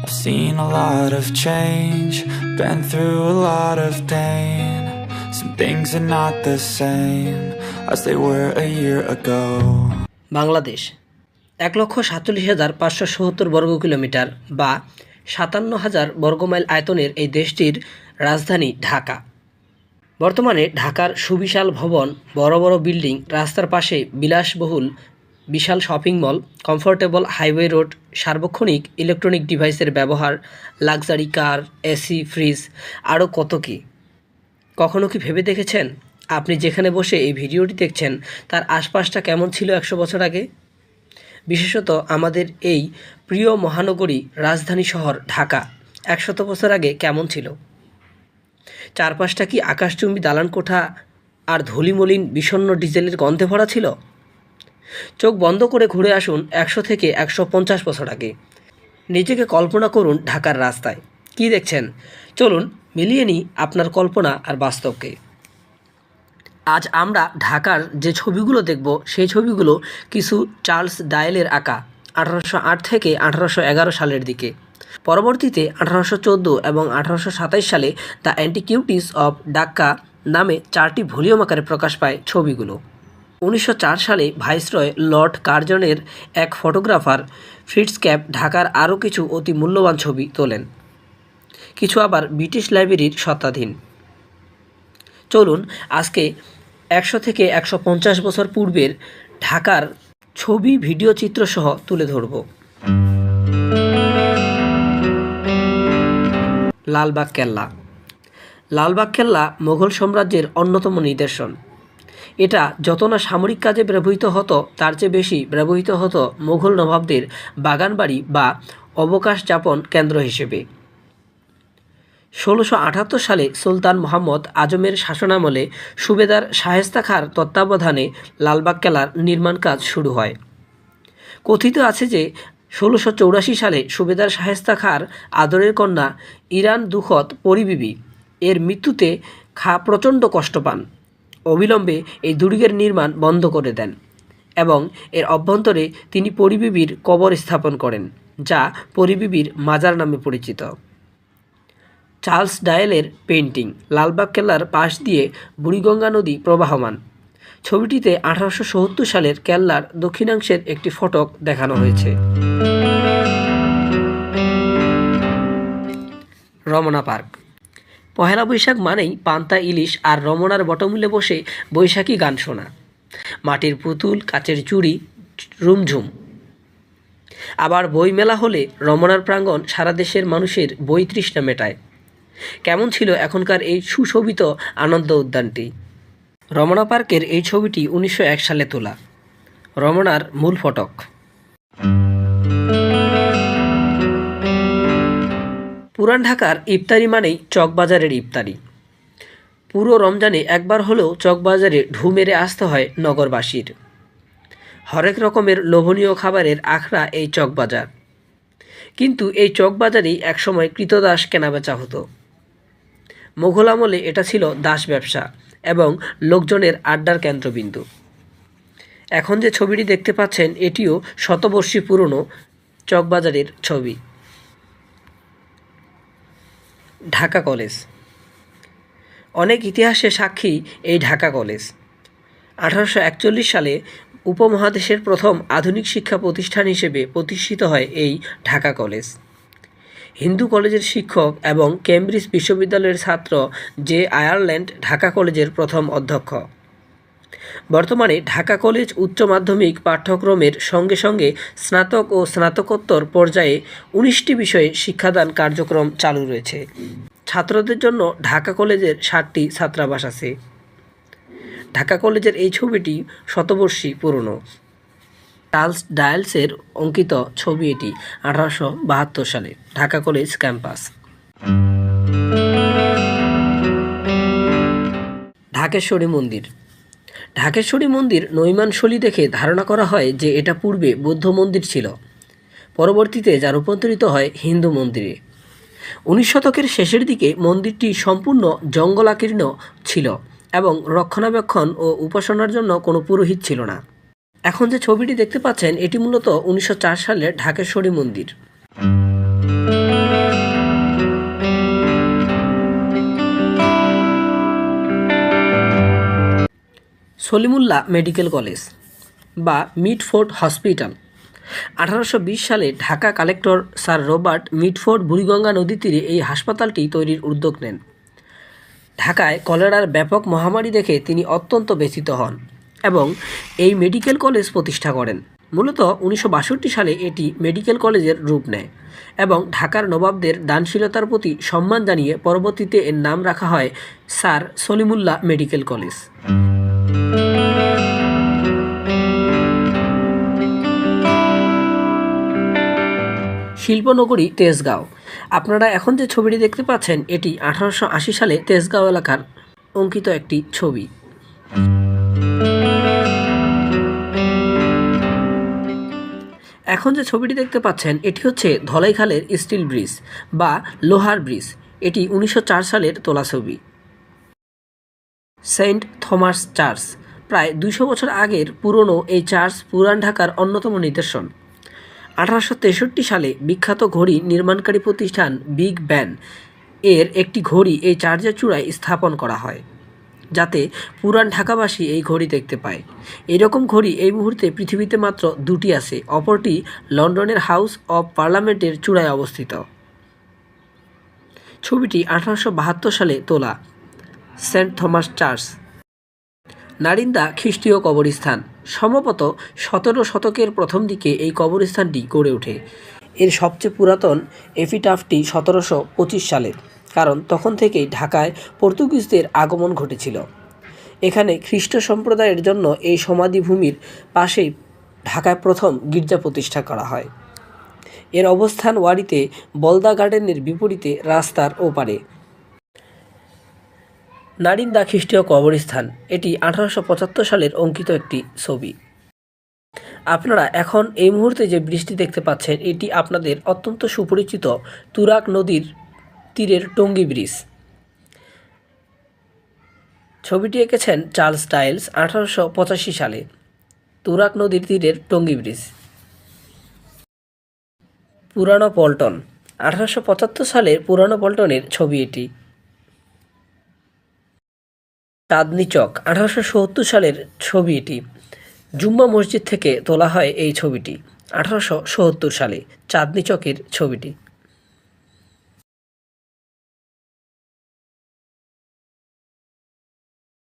I've seen a lot of change, been through a lot of pain. Some things are not the same as they were a year ago. Bangladesh ১,৪৭,৫৭০ বর্গ kilometre বা ৫৭,০০০ বর্গমাইল আয়তনের এই দেশটির রাজধানী ঢাকা। বর্তমানে ঢাকার সুবিশাল ভবন, বড় বড় বিল্ডিং, রাস্তার পাশে বিলাসবহুল বিশাল shopping mall, comfortable highway road, সার্বক্ষণিক ইলেকট্রনিক ডিভাইসের ব্যবহার, লাক্সারি কার, এসি, ফ্রিজ, আরও কত কী। কখনো কি ভেবে দেখেছেন আপনি যেখানে বসে এই ভিডিওটি দেখছেন তার আশপাশটা কেমন ছিল ১০০ বছর আগে? বিশেষত আমাদের এই প্রিয় মহানগরী রাজধানী শহর ঢাকা ১০০ বছর আগে কেমন ছিল? চারপাশটা কি আকাশচুম্বী দালান কোঠা আর ধূলিমলিন বিষণ্ণ ডিজেলের গন্ধে ভরা ছিল? চোখ বন্ধ করে ঘুরে আসুন ১০০ থেকে ১৫০ বছর আগে। নিজেকে কল্পনা করুন ঢাকার রাস্তায়। কি দেখছেন? চলুন মিলিয়ে নিই আপনার কল্পনা আর বাস্তবকে। আজ আমরা ঢাকার যে ছবিগুলো দেখব সেই ছবিগুলো কিছু চার্লস ডায়েলের আঁকা ১৮০৮ থেকে ১৮১১ সালের দিকে। পরবর্তীতে ১৮১৪ এবং ১৮২৭ সালে দ্য অ্যান্টিকিউটিস অব ডাক্কা নামে 4টি ভলিউম আকারে প্রকাশ পায় ছবিগুলো। ১৯০৪ সালে ভাইসরয় লর্ড কার্জনের এক ফটোগ্রাফার ফ্রিটজ ক্যাপ ঢাকার আরও কিছু অতি মূল্যবান ছবি তোলেন, কিছু আবার ব্রিটিশ লাইব্রেরির স্বত্বাধীন। চলুন আজকে ১০০ থেকে ১৫০ বছর পূর্বের ঢাকার ছবি, ভিডিও চিত্রসহ তুলে ধরব। লালবাগ কেল্লা। লালবাগ কেল্লা মোগল সাম্রাজ্যের অন্যতম নিদর্শন। এটা যত না সামরিক কাজে ব্যবহৃত হতো তার চেয়ে বেশি ব্যবহৃত হতো মোগল নবাবদের বাগানবাড়ি বা অবকাশ যাপন কেন্দ্র হিসেবে। ১৬৭৮ সালে সুলতান মোহাম্মদ আজমের শাসনামলে সুবেদার শায়েস্তা খাঁর তত্ত্বাবধানে লালবাগ কেল্লার নির্মাণ কাজ শুরু হয়। কথিত আছে যে ১৬৮৪ সালে সুবেদার শায়েস্তা খাঁর আদরের কন্যা ইরান দুখত পরিবিবি এর মৃত্যুতে খাঁ প্রচণ্ড কষ্ট পান। অবিলম্বে এই দুর্গের নির্মাণ বন্ধ করে দেন এবং এর অভ্যন্তরে তিনি পরিবিবির কবর স্থাপন করেন, যা পরিবিবির মাজার নামে পরিচিত। চার্লস ডায়েলের পেইন্টিং। লালবাগ কেল্লার পাশ দিয়ে বুড়িগঙ্গা নদী প্রবাহমান। ছবিটিতে ১৮৭০ সালের কেল্লার দক্ষিণাংশের একটি ফটক দেখানো হয়েছে। রমনা পার্ক। পহেলা বৈশাখ মানেই পান্তা ইলিশ আর রমনার বটমূলে বসে বৈশাখী গান শোনা, মাটির পুতুল, কাচের চুড়ি, রুমঝুম। আবার বই মেলা হলে রমনার প্রাঙ্গণ সারা দেশের মানুষের বই তৃষ্ণা মেটায়। কেমন ছিল এখনকার এই সুশোভিত আনন্দ উদ্যানটি? রমনা পার্কের এই ছবিটি ১৯০১ সালে তোলা। রমনার মূল ফটক। পুরান ঢাকার ইফতারি মানেই চকবাজারের ইফতারি। পুরো রমজানে একবার হলেও চকবাজারে ঢু মেরে আসতে হয় নগরবাসীর। হরেক রকমের লোভনীয় খাবারের আখড়া এই চকবাজার। কিন্তু এই চকবাজারেই একসময় কৃতদাস কেনাবেচা হতো। মোঘল আমলে এটা ছিল দাস ব্যবসা এবং লোকজনের আড্ডার কেন্দ্রবিন্দু। এখন যে ছবিটি দেখতে পাচ্ছেন এটিও শতবর্ষী পুরনো চকবাজারের ছবি। ঢাকা কলেজ। অনেক ইতিহাসের সাক্ষী এই ঢাকা কলেজ। ১৮৪১ সালে উপমহাদেশের প্রথম আধুনিক শিক্ষা প্রতিষ্ঠান হিসেবে প্রতিষ্ঠিত হয় এই ঢাকা কলেজ। হিন্দু কলেজের শিক্ষক এবং কেমব্রিজ বিশ্ববিদ্যালয়ের ছাত্র জে আয়ারল্যান্ড ঢাকা কলেজের প্রথম অধ্যক্ষ। বর্তমানে ঢাকা কলেজ উচ্চ মাধ্যমিক পাঠ্যক্রমের সঙ্গে সঙ্গে স্নাতক ও স্নাতকোত্তর পর্যায়ে ১৯টি বিষয়ে শিক্ষাদান কার্যক্রম চালু রয়েছে। ছাত্রদের জন্য ঢাকা কলেজের ৭টি ছাত্রাবাস আছে। ঢাকা কলেজের এই ছবিটি শতবর্ষী পুরনো। চার্লস ডায়েলসের অঙ্কিত ছবি এটি ১৮৭২ সালে। Dhaka college campus. ঢাকেশ্বরী মন্দির। ঢাকেশ্বরী মন্দির নৈমানশৈলী দেখে ধারণা করা হয় যে এটা পূর্বে বৌদ্ধ মন্দির ছিল। পরবর্তীতে যা রূপান্তরিত হয় হিন্দু মন্দিরে। ১৯ শতকের শেষের দিকে মন্দিরটি সম্পূর্ণ জঙ্গলাকীর্ণ ছিল এবং রক্ষণাবেক্ষণ ও উপাসনার জন্য কোনো পুরোহিত ছিল না। এখন যে ছবিটি দেখতে পাচ্ছেন এটি মূলত ১৯০৪ সালের ঢাকেশ্বরী মন্দির। সলিমুল্লাহ মেডিকেল কলেজ বা মিডফোর্ড হসপিটাল। 1820 সালে Dhaka collector sir Robert Mitford Buriganga নদীর তীরে এই হাসপাতালটি তৈরির উদ্যোগ নেন। ঢাকায় কলেরার ব্যাপক মহামারী দেখে তিনি অত্যন্ত ব্যথিত হন এবং এই মেডিকেল কলেজ প্রতিষ্ঠা করেন। মূলত 1962 সালে এটি মেডিকেল কলেজের রূপ নেয় এবং ঢাকার নবাবদের দানশীলতার প্রতি সম্মান জানিয়ে পরবর্তীতে এর নাম রাখা হয় স্যার সলিমুল্লাহ মেডিকেল কলেজ। শিল্পনগরী তেজগাঁও। আপনারা এখন যে ছবিটি দেখতে পাচ্ছেন এটি 1880 সালে তেজগাঁও এলাকার অঙ্কিত একটি ছবি। এখন যে ছবিটি দেখতে পাচ্ছেন এটি হচ্ছে ধলাইখালের স্টিল ব্রিজ বা লোহার ব্রিজ। এটি 1904 সালের তোলা ছবি। সেন্ট থমাস চার্চ, প্রায় 200 বছর আগের পুরনো এই চার্চ পুরান ঢাকার অন্যতম নিদর্শন। 1863 সালে বিখ্যাত ঘড়ি নির্মাণকারী প্রতিষ্ঠান বিগ ব্যান এর একটি ঘড়ি এই চার্চের চূড়ায় স্থাপন করা হয়, যাতে পুরান ঢাকাবাসী এই ঘড়ি দেখতে পায়। এরকম ঘড়ি এই মুহূর্তে পৃথিবীতে মাত্র 2টি আছে, অপরটি লন্ডনের হাউস অব পার্লামেন্টের চূড়ায় অবস্থিত। ছবিটি 1872 সালে তোলা। Saint Thomas church. নারিন্দা খ্রিস্টীয় কবরস্থান। সম্ভবত 17 শতকের প্রথম দিকে এই কবরস্থানটি গড়ে ওঠে। এর সবচেয়ে পুরাতন এপিটাফটি 1725 সালের, কারণ তখন থেকেই ঢাকায় পর্তুগিজদের আগমন ঘটেছিল। এখানে খ্রিস্ট সম্প্রদায়ের জন্য এই সমাধিভূমির পাশেই ঢাকায় প্রথম গির্জা প্রতিষ্ঠা করা হয়। এর অবস্থান ওয়ারিতে বলদা গার্ডেনের বিপরীতে রাস্তার ওপারে। নারিন্দা খ্রিস্টীয় কবরস্থান, এটি 1875 সালের অঙ্কিত একটি ছবি। আপনারা এখন এই মুহূর্তে যে ব্রিজটি দেখতে পাচ্ছেন এটি আপনাদের অত্যন্ত সুপরিচিত তুরাগ নদীর তীরের টঙ্গী ব্রিজ। ছবিটি এঁকেছেন চার্লস টাইলস 1885 সালে। তুরাগ নদীর তীরের টঙ্গী ব্রিজ। পুরানো পল্টন, 1875 সালের পুরানো পল্টনের ছবি এটি। চাঁদনী চক, 1870 সালের ছবি এটি। জুম্মা মসজিদ থেকে তোলা হয় এই ছবিটি 1870 সালে, চাঁদনী চকের ছবিটি।